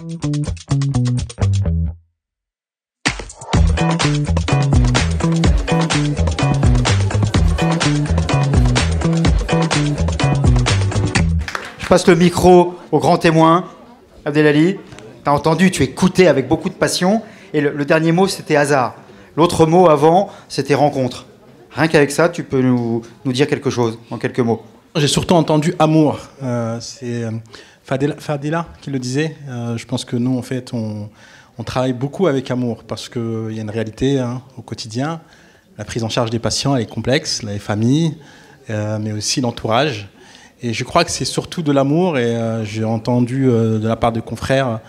Je passe le micro au grand témoin, Abdelali. Tu as entendu, tu écoutais avec beaucoup de passion. Et le dernier mot, c'était hasard. L'autre mot avant, c'était rencontre. Rien qu'avec ça, tu peux nous dire quelque chose, en quelques mots. J'ai surtout entendu amour. C'est Fadila qui le disait. Je pense que nous, en fait, on travaille beaucoup avec amour parce qu'il y a une réalité au quotidien. La prise en charge des patients, elle est complexe, les familles, mais aussi l'entourage. Et je crois que c'est surtout de l'amour. Et j'ai entendu de la part de confrères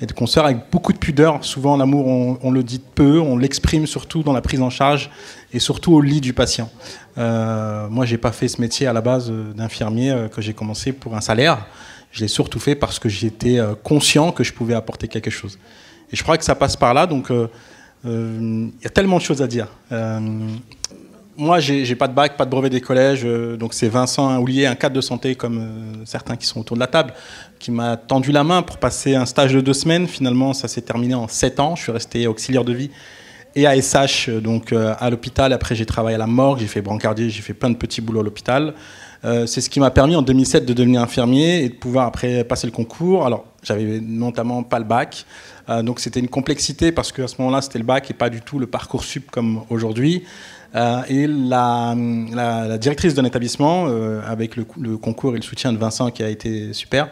et de consoeurs avec beaucoup de pudeur. Souvent, l'amour, on le dit peu, on l'exprime surtout dans la prise en charge et surtout au lit du patient. Moi, j'ai pas fait ce métier à la base d'infirmier que j'ai commencé pour un salaire. Je l'ai surtout fait parce que j'étais conscient que je pouvais apporter quelque chose. Et je crois que ça passe par là. Donc, y a tellement de choses à dire. Moi, j'ai pas de bac, pas de brevet des collèges. Donc, c'est Vincent Houlier, un cadre de santé comme certains qui sont autour de la table, qui m'a tendu la main pour passer un stage de 2 semaines. Finalement, ça s'est terminé en 7 ans. Je suis resté auxiliaire de vie et ASH, donc à l'hôpital. Après, j'ai travaillé à la morgue, j'ai fait brancardier, j'ai fait plein de petits boulots à l'hôpital. C'est ce qui m'a permis en 2007 de devenir infirmier et de pouvoir après passer le concours. Alors, j'avais notamment pas le bac. Donc, c'était une complexité parce qu'à ce moment-là, c'était le bac et pas du tout le Parcoursup comme aujourd'hui. Et la directrice d'un établissement, avec le concours et le soutien de Vincent qui a été super,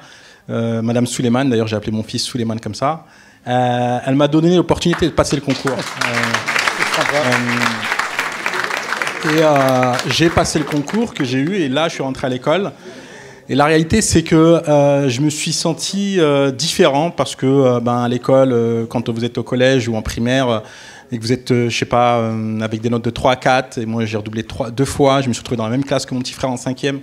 Madame Souleymane, d'ailleurs j'ai appelé mon fils Souleymane comme ça, elle m'a donné l'opportunité de passer le concours. J'ai passé le concours que j'ai eu et là je suis rentré à l'école. Et la réalité c'est que je me suis senti différent parce que à l'école, quand vous êtes au collège ou en primaire, et que vous êtes, je sais pas, avec des notes de 3 à 4, et moi j'ai redoublé 2 fois, je me suis retrouvé dans la même classe que mon petit frère en 5e.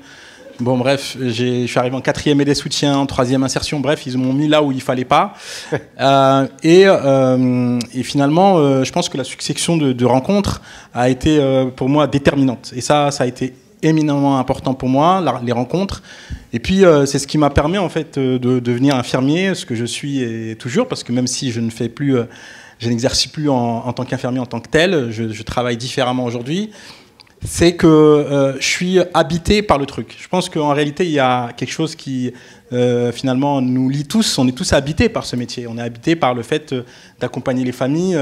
Bon bref, je suis arrivé en 4e et des soutiens, en 3e insertion, bref, ils m'ont mis là où il fallait pas. Et finalement, je pense que la succession de rencontres a été pour moi déterminante. Et ça a été éminemment important pour moi, les rencontres. Et puis c'est ce qui m'a permis en fait de devenir infirmier, ce que je suis et toujours, parce que même si je ne fais plus... je n'exerce plus en tant qu'infirmier en tant que tel, je travaille différemment aujourd'hui, c'est que je suis habité par le truc. Je pense qu'en réalité, il y a quelque chose qui, finalement, nous lie tous. On est tous habités par ce métier. On est habités par le fait d'accompagner les familles.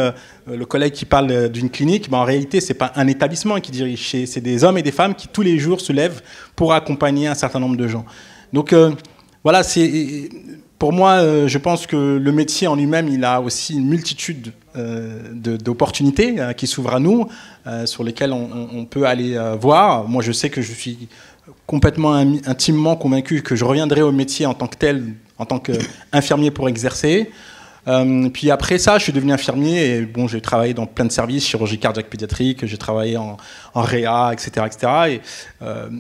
Le collègue qui parle d'une clinique, en réalité, ce n'est pas un établissement qui dirige. C'est des hommes et des femmes qui, tous les jours, se lèvent pour accompagner un certain nombre de gens. Donc, voilà, c'est... Pour moi, je pense que le métier en lui-même, il a aussi une multitude d'opportunités qui s'ouvrent à nous, sur lesquelles on peut aller voir. Moi, je sais que je suis complètement intimement convaincu que je reviendrai au métier en tant que tel, en tant qu'infirmier pour exercer. Puis après ça, je suis devenu infirmier et bon, j'ai travaillé dans plein de services, chirurgie cardiaque pédiatrique, j'ai travaillé en réa, etc., etc. Et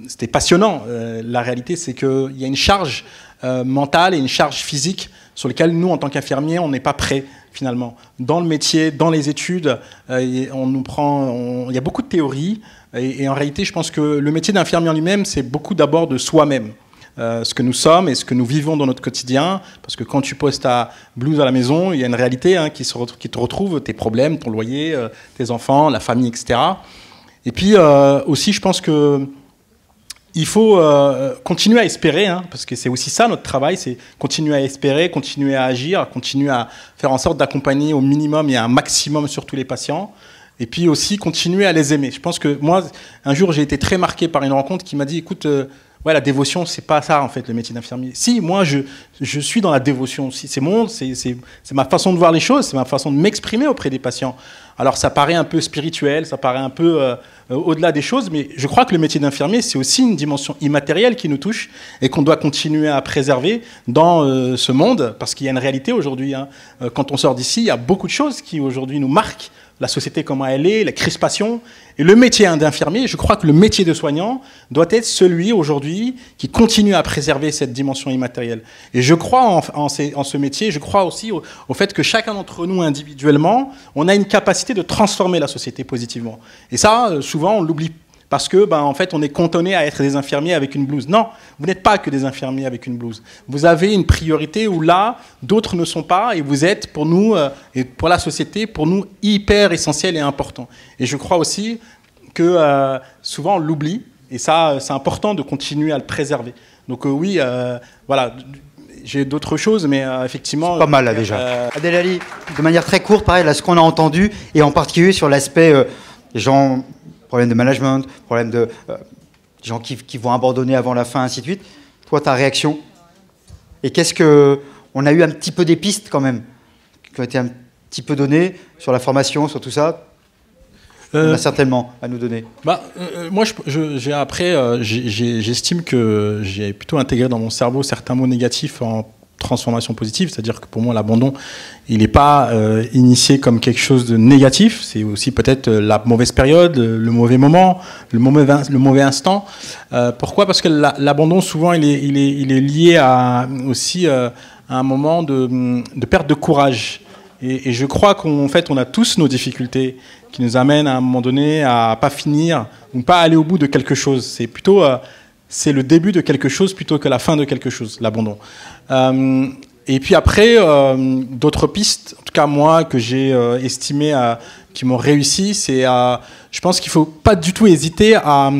c'était passionnant. La réalité, c'est qu'il y a une charge mentale et une charge physique sur lesquelles nous, en tant qu'infirmiers, on n'est pas prêts finalement. Dans le métier, dans les études, on nous prend, il y a beaucoup de théories et en réalité, je pense que le métier d'infirmier en lui-même, c'est beaucoup d'abord de soi-même. Ce que nous sommes et ce que nous vivons dans notre quotidien, parce que quand tu poses ta blouse à la maison, il y a une réalité qui te retrouve, tes problèmes, ton loyer, tes enfants, la famille, etc. Et puis aussi, je pense que il faut continuer à espérer, parce que c'est aussi ça notre travail, c'est continuer à espérer, continuer à agir, continuer à faire en sorte d'accompagner au minimum et à un maximum surtout les patients. Et puis aussi continuer à les aimer. Je pense que moi, un jour, j'ai été très marqué par une rencontre qui m'a dit, écoute, ouais, la dévotion, c'est pas ça en fait le métier d'infirmier. Si, moi, je suis dans la dévotion aussi. C'est ma façon de voir les choses, c'est ma façon de m'exprimer auprès des patients. Alors ça paraît un peu spirituel, ça paraît un peu au-delà des choses, mais je crois que le métier d'infirmier, c'est aussi une dimension immatérielle qui nous touche et qu'on doit continuer à préserver dans ce monde, parce qu'il y a une réalité aujourd'hui. Quand on sort d'ici, il y a beaucoup de choses qui aujourd'hui nous marquent. La société comment elle est, la crispation. Et le métier d'infirmier, je crois que le métier de soignant doit être celui aujourd'hui qui continue à préserver cette dimension immatérielle. Et je crois en ce métier, je crois aussi au fait que chacun d'entre nous individuellement, on a une capacité de transformer la société positivement. Et ça, souvent, on l'oublie. parce que, en fait, on est cantonné à être des infirmiers avec une blouse. Non, vous n'êtes pas que des infirmiers avec une blouse. Vous avez une priorité où là, d'autres ne sont pas, et vous êtes, pour nous, et pour la société, pour nous, hyper essentiel et important. Et je crois aussi que souvent, on l'oublie, et ça, c'est important de continuer à le préserver. Donc oui, voilà... J'ai d'autres choses, mais effectivement... C'est pas mal, là, déjà. Abdelali, de manière très courte, pareil, là, ce qu'on a entendu, et en particulier sur l'aspect des gens, problème de management, problème de gens qui vont abandonner avant la fin, ainsi de suite. Toi, ta réaction? Et qu'est-ce que... On a eu un petit peu des pistes, quand même, qui ont été un petit peu données sur la formation, sur tout ça. On a certainement à nous donner. Moi, j'estime que j'ai plutôt intégré dans mon cerveau certains mots négatifs en transformation positive, c'est-à-dire que pour moi, l'abandon, il n'est pas initié comme quelque chose de négatif, c'est aussi peut-être la mauvaise période, le mauvais moment, le mauvais instant. Pourquoi? Parce que l'abandon, souvent, il est lié aussi à un moment de perte de courage. Et je crois qu'en fait, on a tous nos difficultés qui nous amènent à un moment donné à pas finir ou pas aller au bout de quelque chose. C'est plutôt c'est le début de quelque chose plutôt que la fin de quelque chose, l'abandon. Et puis après, d'autres pistes, en tout cas moi, que j'ai estimé qui m'ont réussi, c'est je pense qu'il faut pas du tout hésiter à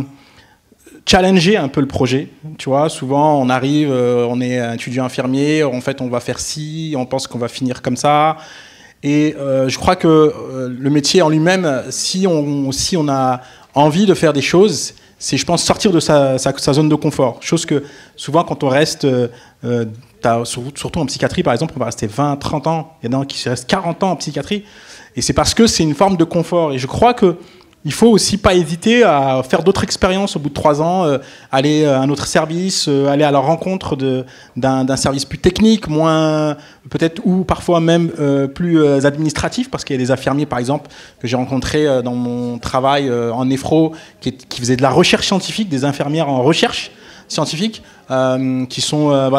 challenger un peu le projet. Tu vois, souvent on arrive, on est étudiant infirmier, en fait on va faire ci, on pense qu'on va finir comme ça. Et je crois que le métier en lui-même, si on a envie de faire des choses, c'est, je pense, sortir de sa zone de confort. Chose que souvent quand on reste, surtout en psychiatrie par exemple, on va rester 20, 30 ans, il y en a qui restent 40 ans en psychiatrie, et c'est parce que c'est une forme de confort. Et je crois que il faut aussi pas hésiter à faire d'autres expériences au bout de 3 ans, aller à un autre service, aller à la rencontre d'un service plus technique, moins peut-être, ou parfois même plus administratif, parce qu'il y a des infirmiers par exemple que j'ai rencontrés dans mon travail en néphro qui faisaient de la recherche scientifique, des infirmières en recherche scientifique, qui sont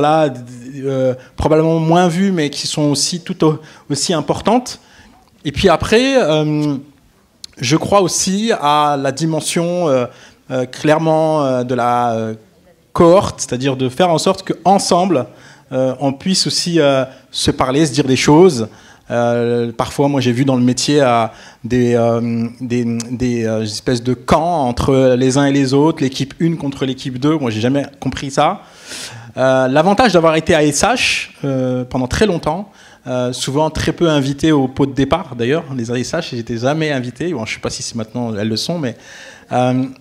probablement moins vues mais qui sont aussi tout aussi importantes. Et puis après... je crois aussi à la dimension clairement de la cohorte, c'est-à-dire de faire en sorte qu'ensemble, on puisse aussi se parler, se dire des choses. Parfois, moi, j'ai vu dans le métier des espèces de camps entre les uns et les autres, l'équipe 1 contre l'équipe 2. Moi, j'ai jamais compris ça. L'avantage d'avoir été ASH pendant très longtemps, souvent très peu invité au pot de départ, d'ailleurs, les ASH, ils n'étaient jamais invités. Bon, je ne sais pas si maintenant elles le sont, mais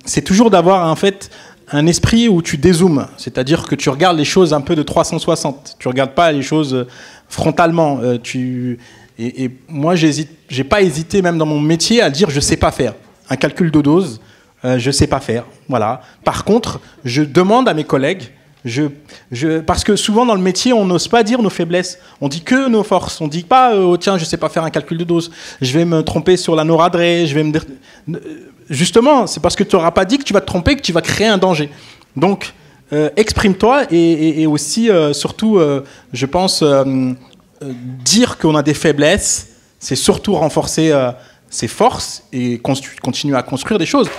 c'est toujours d'avoir en fait un esprit où tu dézoomes, c'est-à-dire que tu regardes les choses un peu de 360. Tu ne regardes pas les choses frontalement. Et moi, j'ai pas hésité, même dans mon métier, à dire je ne sais pas faire. Un calcul de dose, je ne sais pas faire. Voilà. Par contre, je demande à mes collègues. Parce que souvent dans le métier, on n'ose pas dire nos faiblesses. On dit que nos forces. On dit pas oh, tiens, je sais pas faire un calcul de dose. Je vais me tromper sur la noradrée. Je vais me dire... Justement, c'est parce que tu n'auras pas dit que tu vas te tromper que tu vas créer un danger. Donc, exprime-toi et aussi, surtout, je pense, dire qu'on a des faiblesses, c'est surtout renforcer ses forces et continuer à construire des choses.